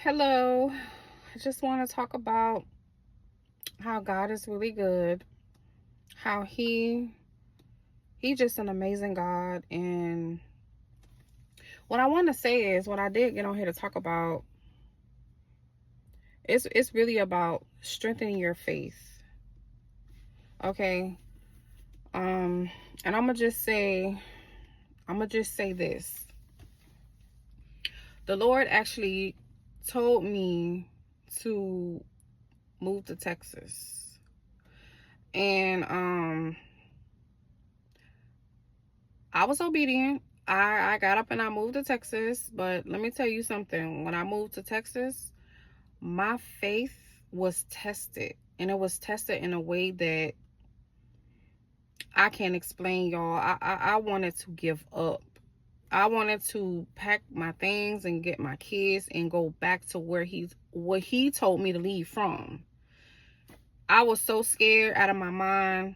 Hello. I just want to talk about how God is really good. How he just an amazing God. And what I want to say is, what I did get on here to talk about, it's really about strengthening your faith. Okay? And I'm going to just say this. The Lord actually told me to move to Texas. And I was obedient. I got up and I moved to Texas. But let me tell you something. When I moved to Texas, my faith was tested. And it was tested in a way that I can't explain, y'all. I wanted to give up. I wanted to pack my things and get my kids and go back to what he told me to leave from. I was so scared out of my mind.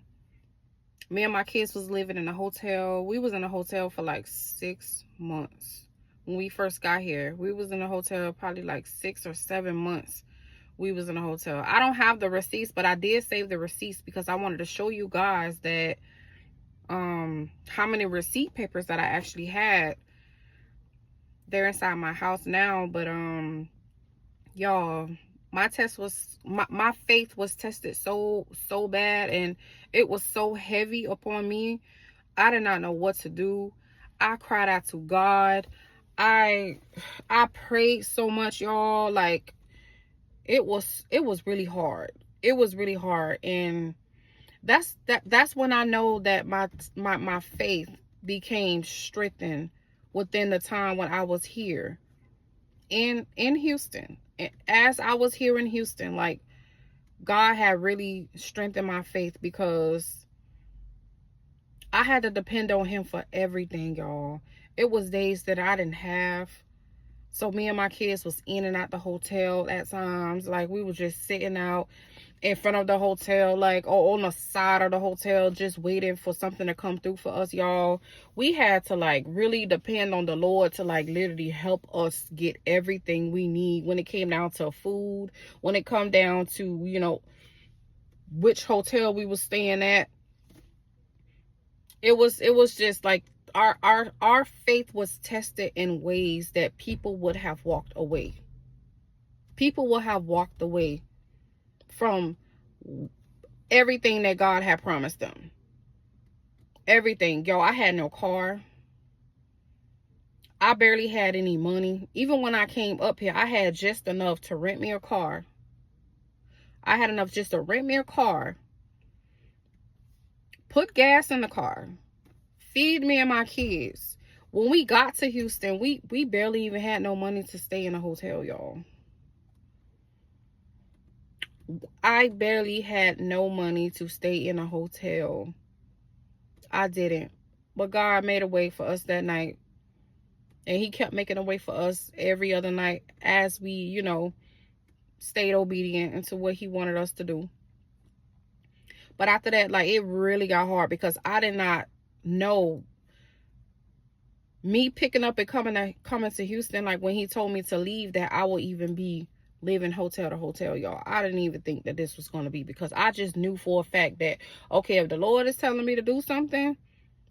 Me and my kids was living in a hotel. We was in a hotel for like 6 months. When we first got here, we was in a hotel probably like 6 or 7 months. We was in a hotel. I don't have the receipts, but I did save the receipts because I wanted to show you guys that how many receipt papers that I actually had. They're inside my house now, but y'all, my faith was tested so bad, and it was so heavy upon me. I did not know what to do. I cried out to God. I prayed so much, y'all. Like it was really hard. It was really hard. And that's when I know that my faith became strengthened within the time when I was here in Houston. As I was here in Houston, like God had really strengthened my faith because I had to depend on him for everything, y'all. It was days that I didn't have. So me and my kids was in and out the hotel at times. Like we was just sitting out in front of the hotel, like, or on the side of the hotel, just waiting for something to come through for us, y'all. We had to like really depend on the Lord to like literally help us get everything we need when it came down to food, when it come down to, which hotel we was staying at. It was just like our faith was tested in ways that people would have walked away. People would have walked away from everything that God had promised them. Everything. Yo, I had no car. I barely had any money. Even when I came up here, I had just enough to rent me a car. I had enough just to rent me a car, put gas in the car, feed me and my kids. When we got to Houston, we barely even had no money to stay in a hotel, y'all. I barely had no money to stay in a hotel. I didn't. But God made a way for us that night. And he kept making a way for us every other night as we, stayed obedient into what he wanted us to do. But after that, like, it really got hard because I did not know. Me picking up and coming to Houston, like when he told me to leave, that I would even be living hotel to hotel, y'all. I didn't even think that this was going to be, because I just knew for a fact that, okay, if the Lord is telling me to do something,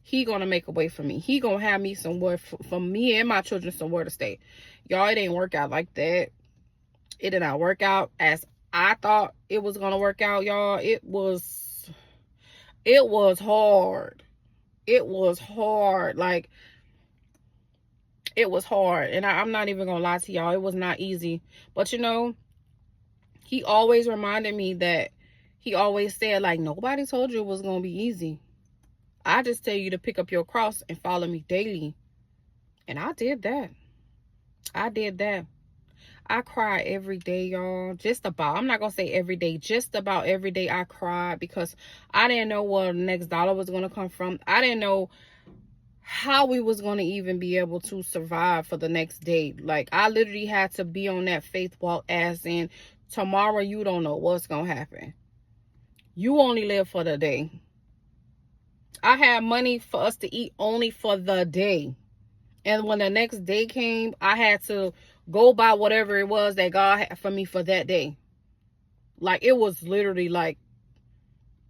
he gonna make a way for me. He gonna have me somewhere for me and my children, somewhere to stay. Y'all, it didn't work out like that. It did not work out as I thought it was gonna work out, y'all. It was hard. It was hard. Like, it was hard. And I'm not even gonna lie to y'all. It was not easy. But he always reminded me that he always said, like, nobody told you it was gonna be easy. I just tell you to pick up your cross and follow me daily. And I did that. I did that. I cried every day, y'all. Just about. I'm not going to say every day. Just about every day I cried because I didn't know where the next dollar was going to come from. I didn't know how we was going to even be able to survive for the next day. Like, I literally had to be on that faith walk, as in, tomorrow you don't know what's going to happen. You only live for the day. I had money for us to eat only for the day. And when the next day came, I had to go by whatever it was that God had for me for that day. Like, it was literally like,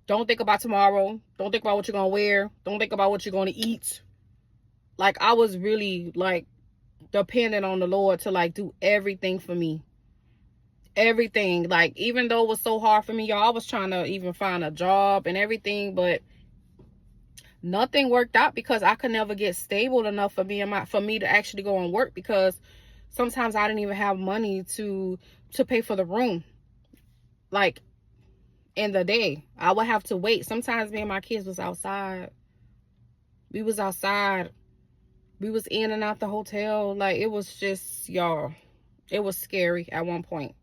don't think about tomorrow. Don't think about what you're going to wear. Don't think about what you're going to eat. Like, I was really like dependent on the Lord to like do everything for me. Everything. Like, even though it was so hard for me, y'all, I was trying to even find a job and everything, but nothing worked out because I could never get stable enough for me to actually go and work, because sometimes I didn't even have money to pay for the room. Like, in the day, I would have to wait. Sometimes me and my kids was outside. We was outside. We was in and out the hotel. Like, it was just, y'all, it was scary at one point.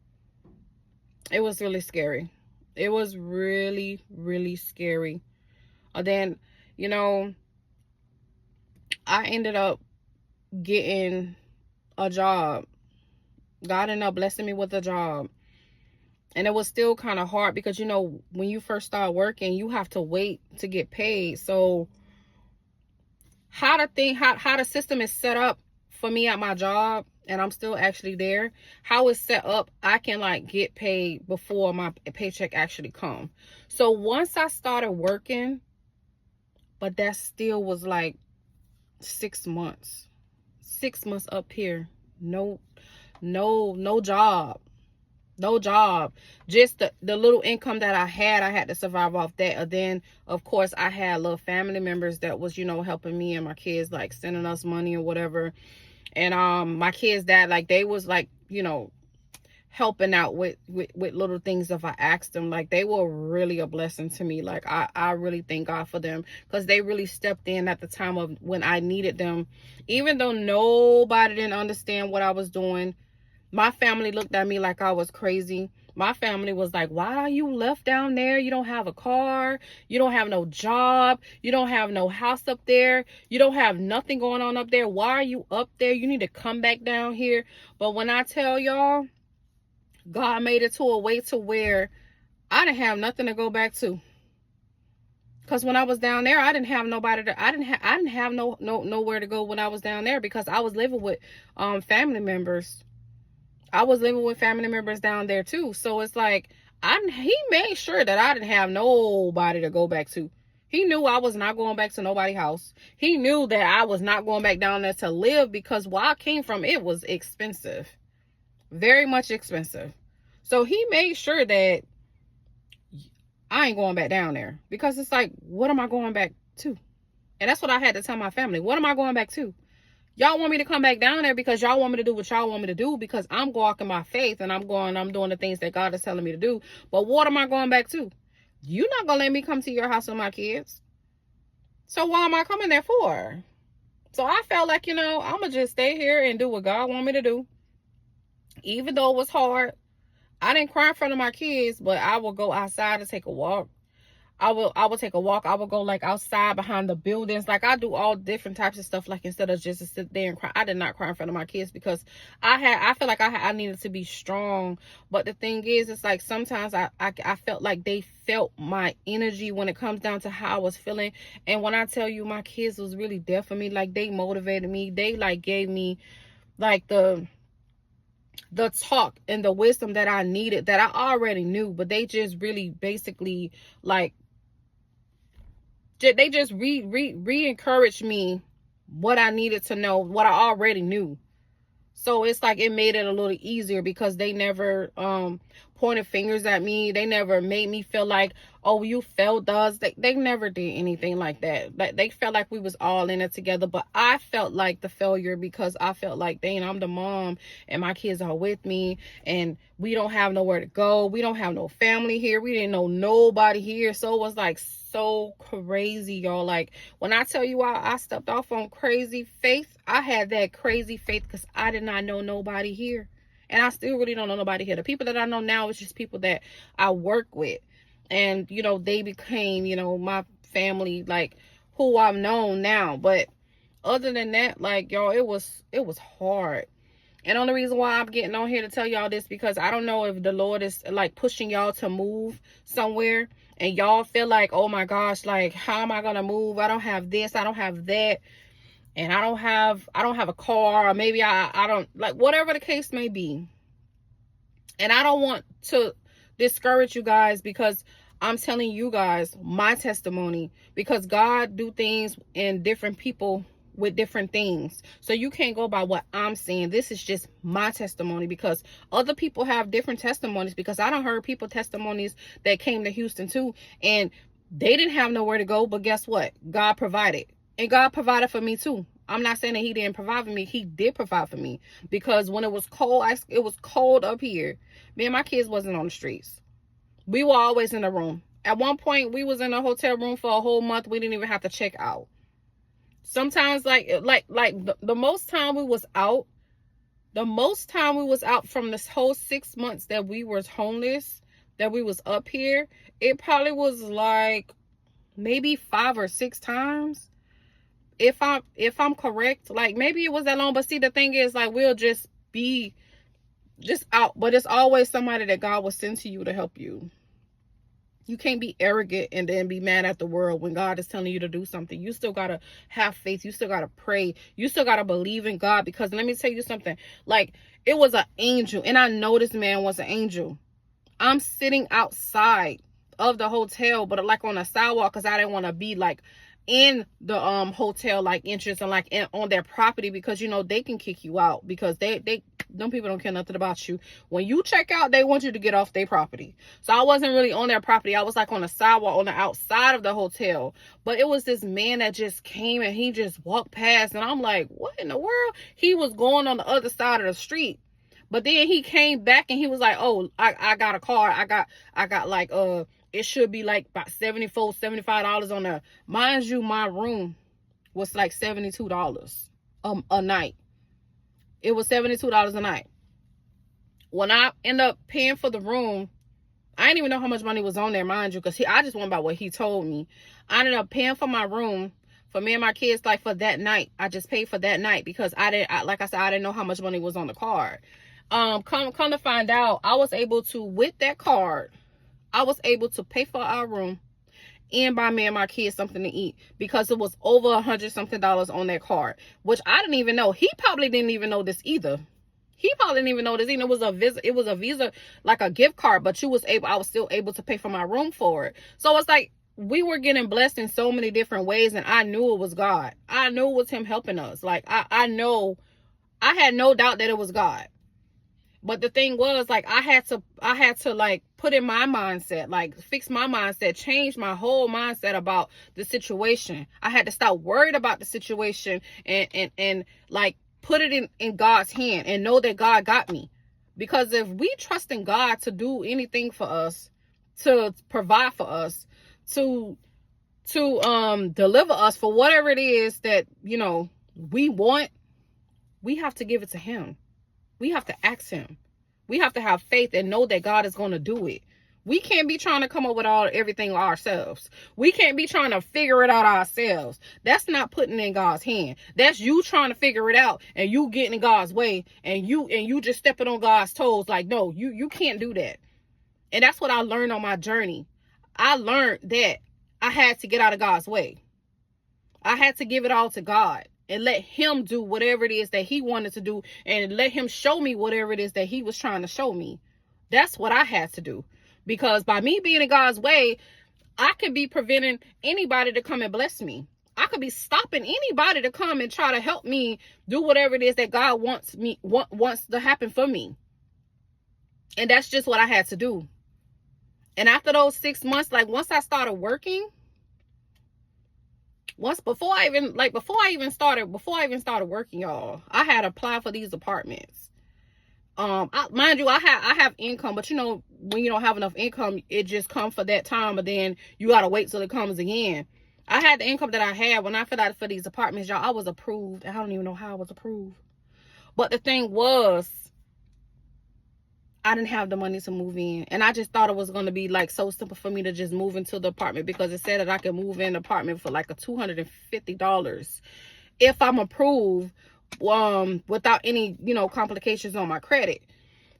It was really scary. It was really, really scary. And then, you know, I ended up getting a job. God ended up blessing me with a job. And it was still kind of hard because, you know, when you first start working, you have to wait to get paid. So how the system is set up for me at my job, and I'm still actually there, how it's set up, I can like get paid before my paycheck actually come. So once I started working, but that still was like 6 months. 6 months up here. No job. No job. Just the little income that I had to survive off that. And then, of course, I had little family members that was, you know, helping me and my kids, like sending us money or whatever. And my kids' dad, like, they was like, you know, helping out with little things if I asked them. Like, they were really a blessing to me. Like, I really thank God for them, because they really stepped in at the time of when I needed them. Even though nobody didn't understand what I was doing, my family looked at me like I was crazy. My family was like, why are you left down there? You don't have a car. You don't have no job. You don't have no house up there. You don't have nothing going on up there. Why are you up there? You need to come back down here. But when I tell y'all, God made it to a way to where I didn't have nothing to go back to. Because when I was down there, I didn't have nobody to, I didn't have nowhere to go when I was down there, because I was living with family members. I was living with family members down there too. So it's like, he made sure that I didn't have nobody to go back to. He knew I was not going back to nobody's house. He knew that I was not going back down there to live, because where I came from, it was expensive. Very much expensive. So he made sure that I ain't going back down there, because it's like, what am I going back to? And that's what I had to tell my family. What am I going back to? Y'all want me to come back down there because y'all want me to do what y'all want me to do, because I'm walking my faith and I'm doing the things that God is telling me to do. But what am I going back to? You're not going to let me come to your house with my kids. So why am I coming there for? So I felt like, you know, I'm going to just stay here and do what God want me to do. Even though it was hard, I didn't cry in front of my kids, but I would go outside to take a walk. I would take a walk. I would go like outside behind the buildings. Like, I do all different types of stuff. Like, instead of just to sit there and cry, I did not cry in front of my kids, because I feel like I needed to be strong. But the thing is, it's like sometimes I felt like they felt my energy when it comes down to how I was feeling. And when I tell you, my kids was really there for me. Like, they motivated me. They like gave me like the talk and the wisdom that I needed, that I already knew, but they just really basically like, they just re-encouraged me what I needed to know, what I already knew. So it's like, it made it a little easier, because they never pointed fingers at me. They never made me feel like, oh, you failed us. They never did anything like that. Like, they felt like we was all in it together. But I felt like the failure, because I felt like, dang, I'm the mom and my kids are with me, and we don't have nowhere to go. We don't have no family here. We didn't know nobody here. So it was like so crazy, y'all. Like, when I tell you I stepped off on crazy faith, I had that crazy faith because I did not know nobody here. And I still really don't know nobody here. The people that I know now is just people that I work with. And, you know, they became, you know, my family, like, who I've known now. But other than that, like, y'all, it was hard. And the only reason why I'm getting on here to tell y'all this, because I don't know if the Lord is like pushing y'all to move somewhere, and y'all feel like, oh my gosh, like, how am I gonna move? I don't have this, I don't have that. and I don't have a car, or maybe I don't, like, whatever the case may be. And I don't want to discourage you guys, because I'm telling you guys my testimony, because God do things in different people with different things. So you can't go by what I'm saying. This is just my testimony, because other people have different testimonies, because I don't heard people testimonies that came to Houston too, and they didn't have nowhere to go, but guess what? God provided. And God provided for me too. I'm not saying that he didn't provide for me. He did provide for me, because when it was cold, it was cold up here. Me and my kids wasn't on the streets. We were always in the room. At one point, we was in a hotel room for a whole month. We didn't even have to check out. Sometimes, the most time we was out, from this whole 6 months that we was homeless, that we was up here, it probably was like maybe 5 or 6 times. If I'm correct, like maybe it was that long. But see, the thing is, like, we'll just be just out, but it's always somebody that God will send to you to help you. You can't be arrogant and then be mad at the world when God is telling you to do something. You still gotta have faith. You still gotta pray. You still gotta believe in God, because let me tell you something. Like, it was an angel, and I know this man was an angel. I'm sitting outside of the hotel, but like on a sidewalk, because I didn't want to be like in the hotel like entrance and like on their property, because you know they can kick you out, because they them people don't care nothing about you. When you check out, they want you to get off their property. So I wasn't really on their property. I was like on the sidewalk on the outside of the hotel. But it was this man that just came and he just walked past, and I'm like, what in the world? He was going on the other side of the street. But then he came back and he was like, oh, I got a car. I got like it should be like about $74, $75 on there. Mind you, my room was like $72 a night. It was $72 a night. When I end up paying for the room, I didn't even know how much money was on there, mind you, because I just went by what he told me. I ended up paying for my room for me and my kids, like for that night. I just paid for that night because like I said, I didn't know how much money was on the card. Come to find out, I was able to, with that card, I was able to pay for our room and buy me and my kids something to eat, because it was over $100 something on that card, which I didn't even know. He probably didn't even know this either. He probably didn't even know this either. It was a Visa, like a gift card, but I was still able to pay for my room for it. So it's like we were getting blessed in so many different ways, and I knew it was God. I knew it was him helping us. Like I know, I had no doubt that it was God. But the thing was, like, I had to like put in my mindset, like fix my mindset, change my whole mindset about the situation. I had to stop worried about the situation and like put it in God's hand and know that God got me. Because if we trust in God to do anything for us, to provide for us, to deliver us for whatever it is that, you know, we want, we have to give it to him. We have to ask him. We have to have faith and know that God is going to do it. We can't be trying to come up with everything ourselves. We can't be trying to figure it out ourselves. That's not putting in God's hand. That's you trying to figure it out and you getting in God's way and you just stepping on God's toes. Like, no, you can't do that. And that's what I learned on my journey. I learned that I had to get out of God's way. I had to give it all to God and let him do whatever it is that he wanted to do, and let him show me whatever it is that he was trying to show me. That's what I had to do. Because by me being in God's way, I could be preventing anybody to come and bless me. I could be stopping anybody to come and try to help me do whatever it is that God wants to happen for me. And that's just what I had to do. And after those 6 months, like once I started working, before I even started working, y'all, I had applied for these apartments. Mind you, I have income, but you know, when you don't have enough income, it just comes for that time, but then you gotta wait till it comes again. I had the income that I had when I filled out for these apartments, y'all. I was approved. I don't even know how I was approved. But the thing was, I didn't have the money to move in. And I just thought it was going to be like so simple for me to just move into the apartment, because it said that I could move in the apartment for like a $250 if I'm approved, without any, you know, complications on my credit.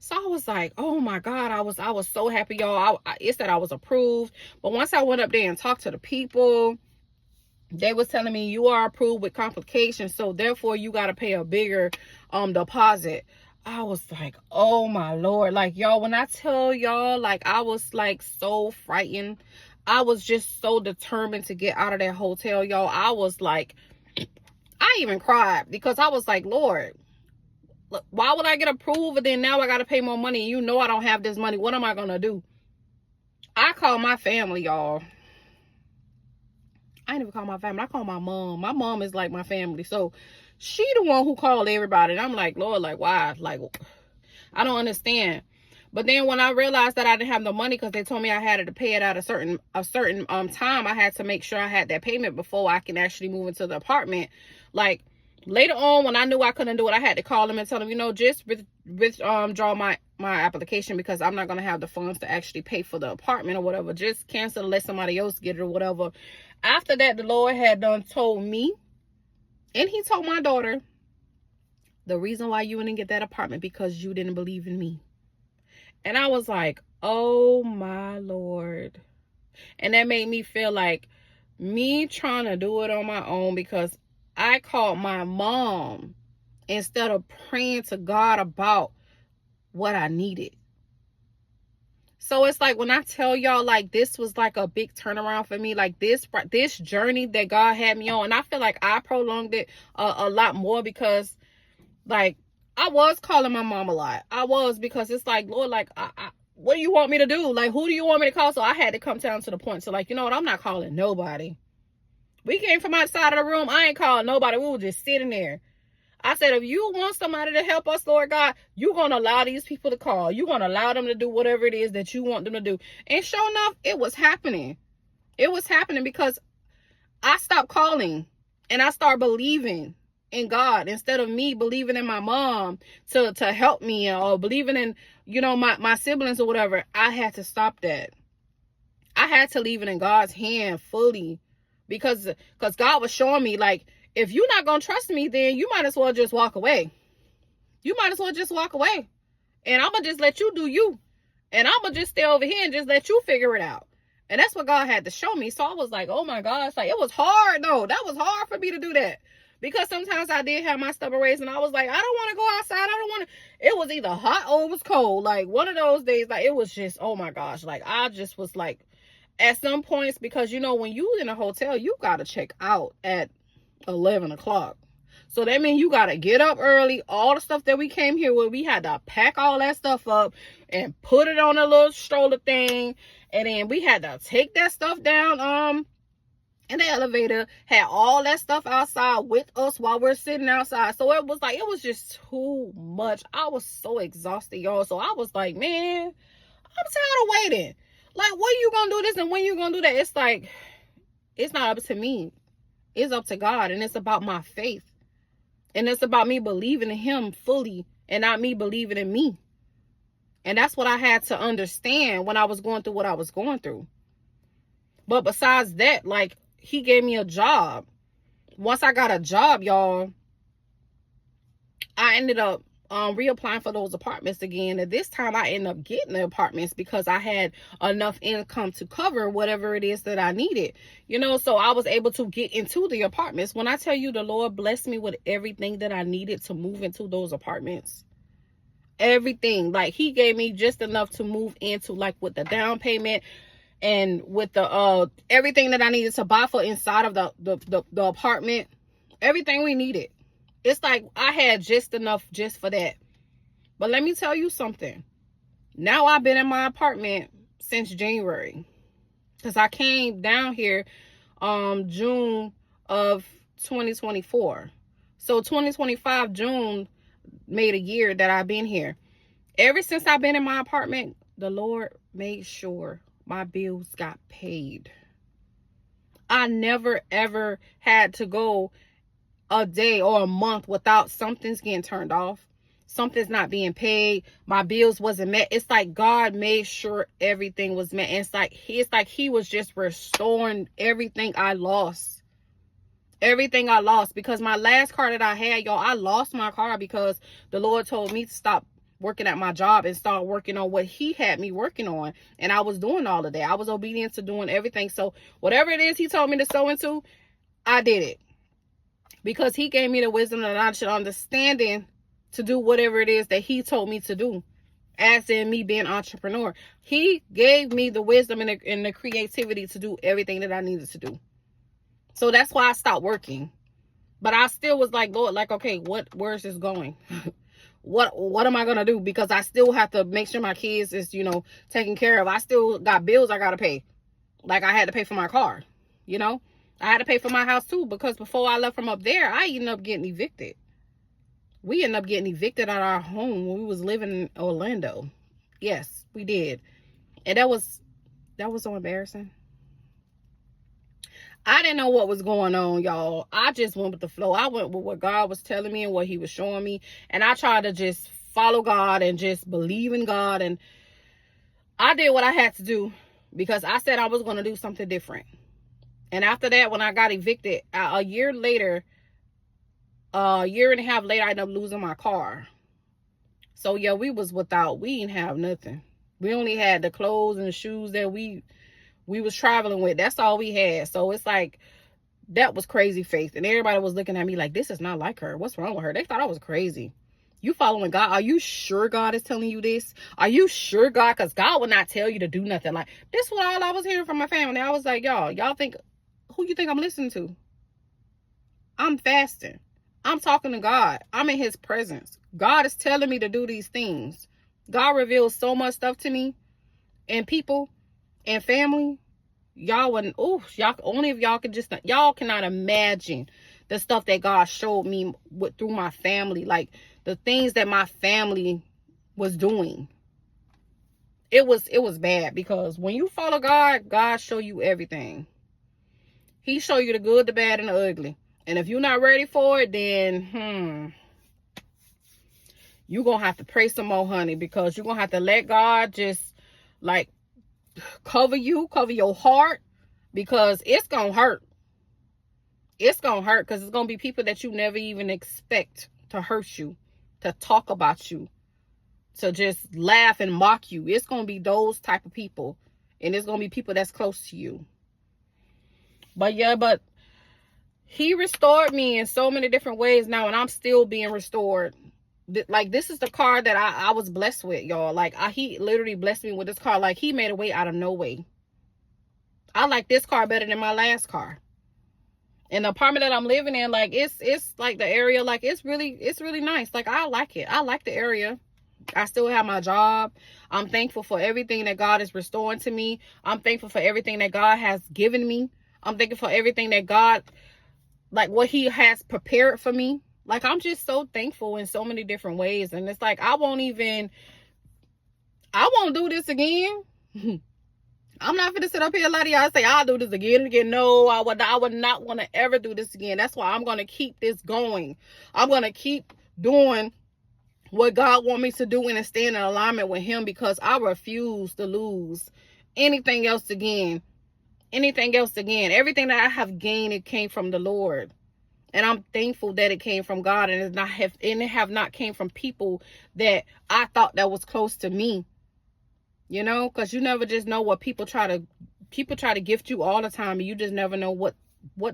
So I was like, oh my God, I was so happy, y'all. It said I was approved. But once I went up there and talked to the people, They was telling me you are approved with complications, so therefore you got to pay a bigger deposit. I was like, oh my Lord. Like, y'all, when I tell y'all, like, I was like so frightened. I was just so determined to get out of that hotel, y'all. I was like, I even cried because I was like, Lord, look, why would I get approved and then now I got to pay more money? You know I don't have this money. What am I going to do? I call my family, y'all. I ain't even call my family. I call my mom. My mom is like my family. So she the one who called everybody. And I'm like, Lord, like, why? Like, I don't understand. But then when I realized that I didn't have the money because they told me I had to pay it at a certain time, I had to make sure I had that payment before I can actually move into the apartment. Like, later on, when I knew I couldn't do it, I had to call them and tell them, you know, just withdraw my application because I'm not going to have the funds to actually pay for the apartment or whatever. Just cancel, let somebody else get it or whatever. After that, the Lord had done told me, and he told my daughter, the reason why you didn't get that apartment because you didn't believe in me. And I was like, oh my Lord. And that made me feel like me trying to do it on my own because I called my mom instead of praying to God about what I needed. So it's like when I tell y'all, like, this was like a big turnaround for me, like this journey that God had me on. And I feel like I prolonged it a lot more because, like, I was calling my mom a lot. I was, because it's like, Lord, like, what do you want me to do? Like, who do you want me to call? So I had to come down to the point. So, like, you know what? I'm not calling nobody. We came from outside of the room. I ain't calling nobody. We were just sitting there. I said, if you want somebody to help us, Lord God, you're going to allow these people to call. You're going to allow them to do whatever it is that you want them to do. And sure enough, it was happening. It was happening because I stopped calling and I started believing in God instead of me believing in my mom to help me or believing in, you know, my siblings or whatever. I had to stop that. I had to leave it in God's hand fully because God was showing me, like, if you're not going to trust me, then you might as well just walk away. You might as well just walk away. And I'm going to just let you do you. And I'm going to just stay over here and just let you figure it out. And that's what God had to show me. So I was like, oh my gosh, like, it was hard though. That was hard for me to do that. Because sometimes I did have my stubborn ways and I was like, I don't want to go outside. I don't want to. It was either hot or it was cold. Like, one of those days, like, it was just, oh my gosh. Like, I just was like, at some points, because, you know, when you in a hotel, you got to check out at 11 o'clock. So that means you got to get up early. All the stuff that we came here with, we had to pack all that stuff up and put it on a little stroller thing. And then we had to take that stuff down in the elevator, had all that stuff outside with us while we're sitting outside. So it was like, it was just too much. I was so exhausted, y'all. So I was like, man, I'm tired of waiting. Like, when you gonna do this and when you gonna do that? It's like, it's not up to me. It's up to God. And it's about my faith. And it's about me believing in him fully and not me believing in me. And that's what I had to understand when I was going through what I was going through. But besides that, like, he gave me a job. Once I got a job, y'all, I ended up reapplying for those apartments again. And this time I ended up getting the apartments because I had enough income to cover whatever it is that I needed. You know, so I was able to get into the apartments. When I tell you the Lord blessed me with everything that I needed to move into those apartments. Everything. Like, he gave me just enough to move into, like, with the down payment and with the everything that I needed to buy for inside of the apartment. Everything we needed. It's like I had just enough just for that. But let me tell you something. Now I've been in my apartment since January. Because I came down here June of 2024. So 2025 June made a year that I've been here. Ever since I've been in my apartment, the Lord made sure my bills got paid. I never ever had to go a day or a month without something's getting turned off, something's not being paid, my bills wasn't met. It's like God made sure everything was met. And it's like he was just restoring everything I lost. Everything I lost. Because my last car that I had, y'all, I lost my car because the Lord told me to stop working at my job and start working on what he had me working on. And I was doing all of that. I was obedient to doing everything. So whatever it is he told me to sow into, I did it because he gave me the wisdom and knowledge and understanding to do whatever it is that he told me to do. As in me being an entrepreneur, he gave me the wisdom and the creativity to do everything that I needed to do. So that's why I stopped working. But I still was like, Lord, like, okay, where's this going? What am I gonna do? Because I still have to make sure my kids is, taken care of. I still got bills I gotta pay. Like I had to pay for my car, I had to pay for my house too, because before I left from up there, I ended up getting evicted. We ended up getting evicted out of our home when we was living in Orlando. Yes, we did. And that was so embarrassing. I didn't know what was going on, y'all. I just went with the flow. I went with what God was telling me and what he was showing me. And I tried to just follow God and just believe in God. And I did what I had to do because I said I was going to do something different. And after that, when I got evicted, a year and a half later, I ended up losing my car. So yeah, we didn't have nothing. We only had the clothes and the shoes that we was traveling with. That's all we had. So it's like, that was crazy faith. And everybody was looking at me like, this is not like her. What's wrong with her? They thought I was crazy. You following God? Are you sure God is telling you this? Are you sure God? Because God will not tell you to do nothing. Like, this was all I was hearing from my family. I was like, y'all think, who you think I'm listening to? I'm fasting. I'm talking to God. I'm in his presence. God is telling me to do these things. God reveals so much stuff to me and people and family. Y'all wouldn't, y'all, only if y'all could just, y'all cannot imagine the stuff that God showed me through my family, like the things that my family was doing. It was bad, because when you follow God, God show you everything. He show you the good, the bad, and the ugly. And if you're not ready for it, then, you're going to have to pray some more, honey, because you're going to have to let God just, like, cover your heart, because it's going to hurt. It's going to hurt, because it's going to be people that you never even expect to hurt you, to talk about you, to just laugh and mock you. It's going to be those type of people, and it's going to be people that's close to you. But he restored me in so many different ways now, and I'm still being restored. Like, this is the car that I was blessed with, y'all. Like, he literally blessed me with this car. Like, he made a way out of no way. I like this car better than my last car. And the apartment that I'm living in, like, it's like the area, like, it's really nice. Like, I like it. I like the area. I still have my job. I'm thankful for everything that God is restoring to me. I'm thankful for everything that God has given me. I'm thankful for everything that God, like, what he has prepared for me. Like, I'm just so thankful in so many different ways. And it's like, I won't do this again. I'm not going to sit up here, a lot of y'all say, I'll do this again and again. No, I would not want to ever do this again. That's why I'm going to keep this going. I'm going to keep doing what God wants me to do and stay in alignment with him, because I refuse to lose anything else again. Anything else again. Everything that I have gained, it came from the Lord. And I'm thankful that it came from God, and it have not came from people that I thought that was close to me. Because you never just know what people try to gift you all the time, and you just never know what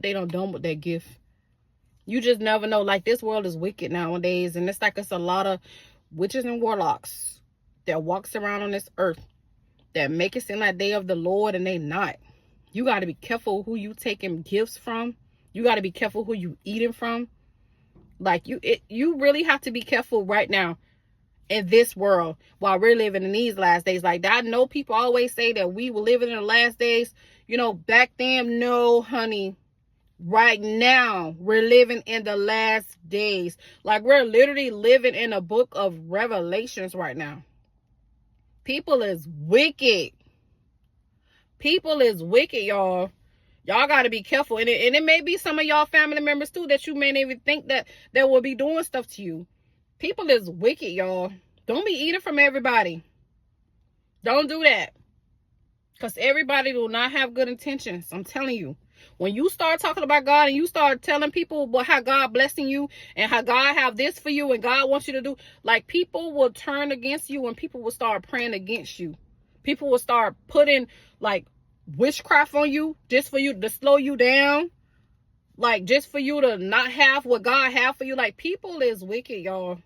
they done with their gift. You just never know. Like, this world is wicked nowadays, and it's like it's a lot of witches and warlocks that walks around on this earth that make it seem like they of the Lord, and they not. You got to be careful who you taking gifts from. You got to be careful who you eating from. Like, you really have to be careful right now in this world while we're living in these last days. Like, I know people always say that we were living in the last days. Back then, no, honey. Right now, we're living in the last days. Like, we're literally living in a book of Revelations right now. People is wicked. People is wicked, y'all. Y'all got to be careful. And it may be some of y'all family members too that you may not even think that they will be doing stuff to you. People is wicked, y'all. Don't be eating from everybody. Don't do that. Because everybody will not have good intentions. I'm telling you. When you start talking about God and you start telling people about how God blessing you and how God have this for you and God wants you to do, like, people will turn against you and people will start praying against you. People will start putting, like, witchcraft on you just for you to slow you down. Like, just for you to not have what God have for you. Like, people is wicked, y'all.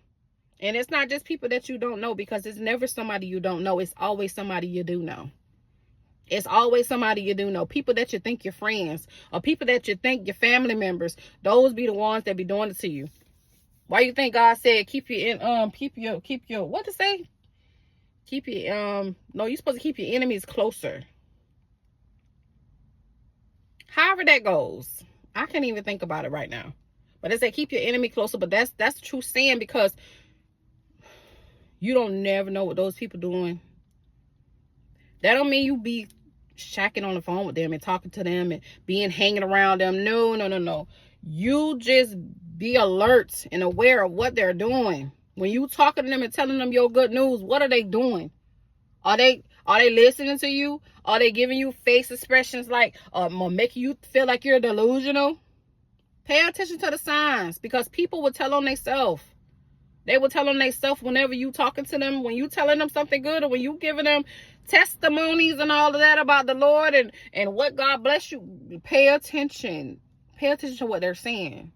And it's not just people that you don't know, because it's never somebody you don't know. It's always somebody you do know. It's always somebody you do know. People that you think your friends, or people that you think your family members. Those be the ones that be doing it to you. Why you think God said keep your what to say? Keep your no, you're supposed to keep your enemies closer. However that goes. I can't even think about it right now. But it said keep your enemy closer. But that's the true saying, because you don't never know what those people doing. That don't mean you be shacking on the phone with them and talking to them and being hanging around them. No. You just be alert and aware of what they're doing. When you talking to them and telling them your good news, what are they doing? Are they listening to you? Are they giving you face expressions like making you feel like you're delusional? Pay attention to the signs, because people will tell on themselves. They will tell on themselves whenever you talking to them, when you telling them something good, or when you giving them testimonies and all of that about the Lord and what God bless you. Pay attention. Pay attention to what they're saying,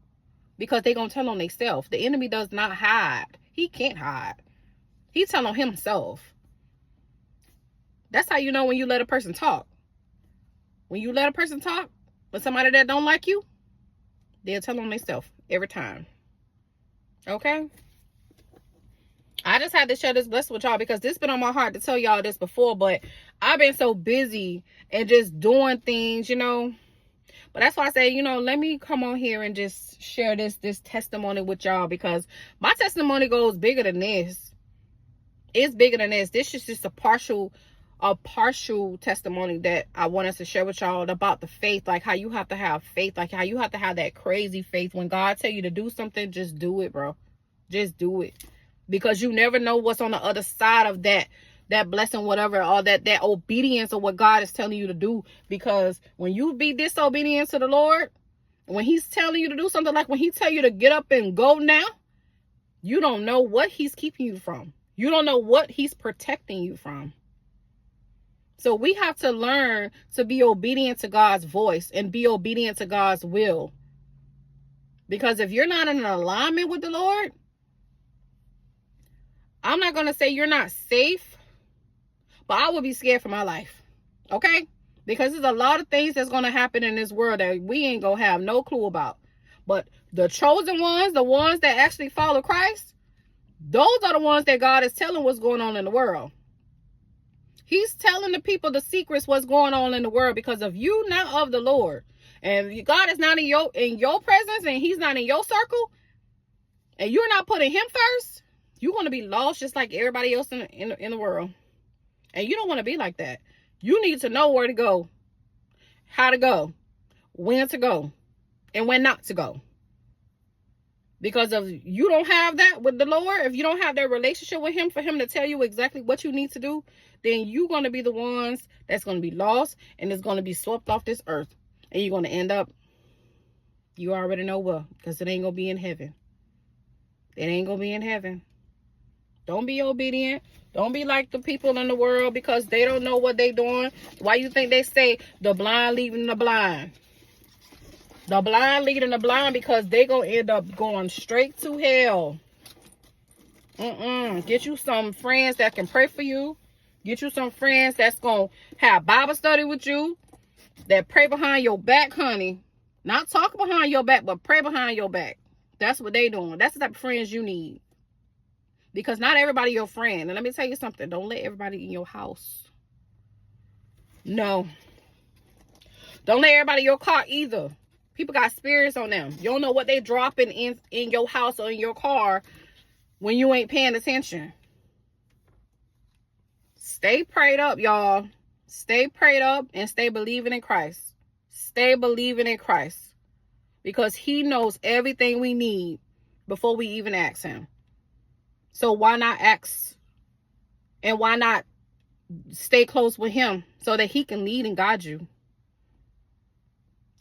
because they're going to tell on themselves. The enemy does not hide. He can't hide. He tell on himself. That's how you know when you let a person talk. When you let a person talk with somebody that don't like you, they'll tell on themselves every time. Okay? I just had to share this blessing with y'all, because this been on my heart to tell y'all this before, but I've been so busy and just doing things, But that's why I say, let me come on here and just share this testimony with y'all, because my testimony goes bigger than this. It's bigger than this. This is just a partial testimony that I want us to share with y'all about the faith, like how you have to have faith, like how you have to have that crazy faith. When God tell you to do something, just do it, bro. Just do it. Because you never know what's on the other side of that blessing, whatever, or that obedience of what God is telling you to do. Because when you be disobedient to the Lord, when he's telling you to do something, like when he tell you to get up and go now, you don't know what he's keeping you from. You don't know what he's protecting you from. So we have to learn to be obedient to God's voice and be obedient to God's will. Because if you're not in alignment with the Lord, I'm not going to say you're not safe, but I would be scared for my life. Okay? Because there's a lot of things that's going to happen in this world that we ain't going to have no clue about. But the chosen ones, the ones that actually follow Christ, those are the ones that God is telling what's going on in the world. He's telling the people the secrets, what's going on in the world, because of you, not of the Lord. And God is not in your presence, and he's not in your circle, and you're not putting him first, you're going to be lost just like everybody else in the world. And you don't want to be like that. You need to know where to go, how to go, when to go, and when not to go. Because if you don't have that with the Lord, if you don't have that relationship with him, for him to tell you exactly what you need to do, then you're going to be the ones that's going to be lost, and it's going to be swept off this earth. And you're going to end up, you already know where, because it ain't going to be in heaven. It ain't going to be in heaven. Don't be obedient. Don't be like the people in the world, because they don't know what they're doing. Why you think they say the blind leading the blind? The blind leading the blind, because they going to end up going straight to hell. Get you some friends that can pray for you. Get you some friends that's going to have Bible study with you, that pray behind your back, honey. Not talk behind your back, but pray behind your back. That's what they doing. That's the type of friends you need. Because not everybody your friend. And let me tell you something. Don't let everybody in your house. No. Don't let everybody in your car either. People got spirits on them. You don't know what they dropping in your house or in your car when you ain't paying attention. Stay prayed up, y'all. Stay prayed up and stay believing in Christ. Stay believing in Christ. Because he knows everything we need before we even ask him. So why not ask, and why not stay close with him so that he can lead and guide you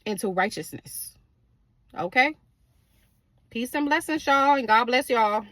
into righteousness? Okay? Peace and blessings, y'all, and God bless y'all.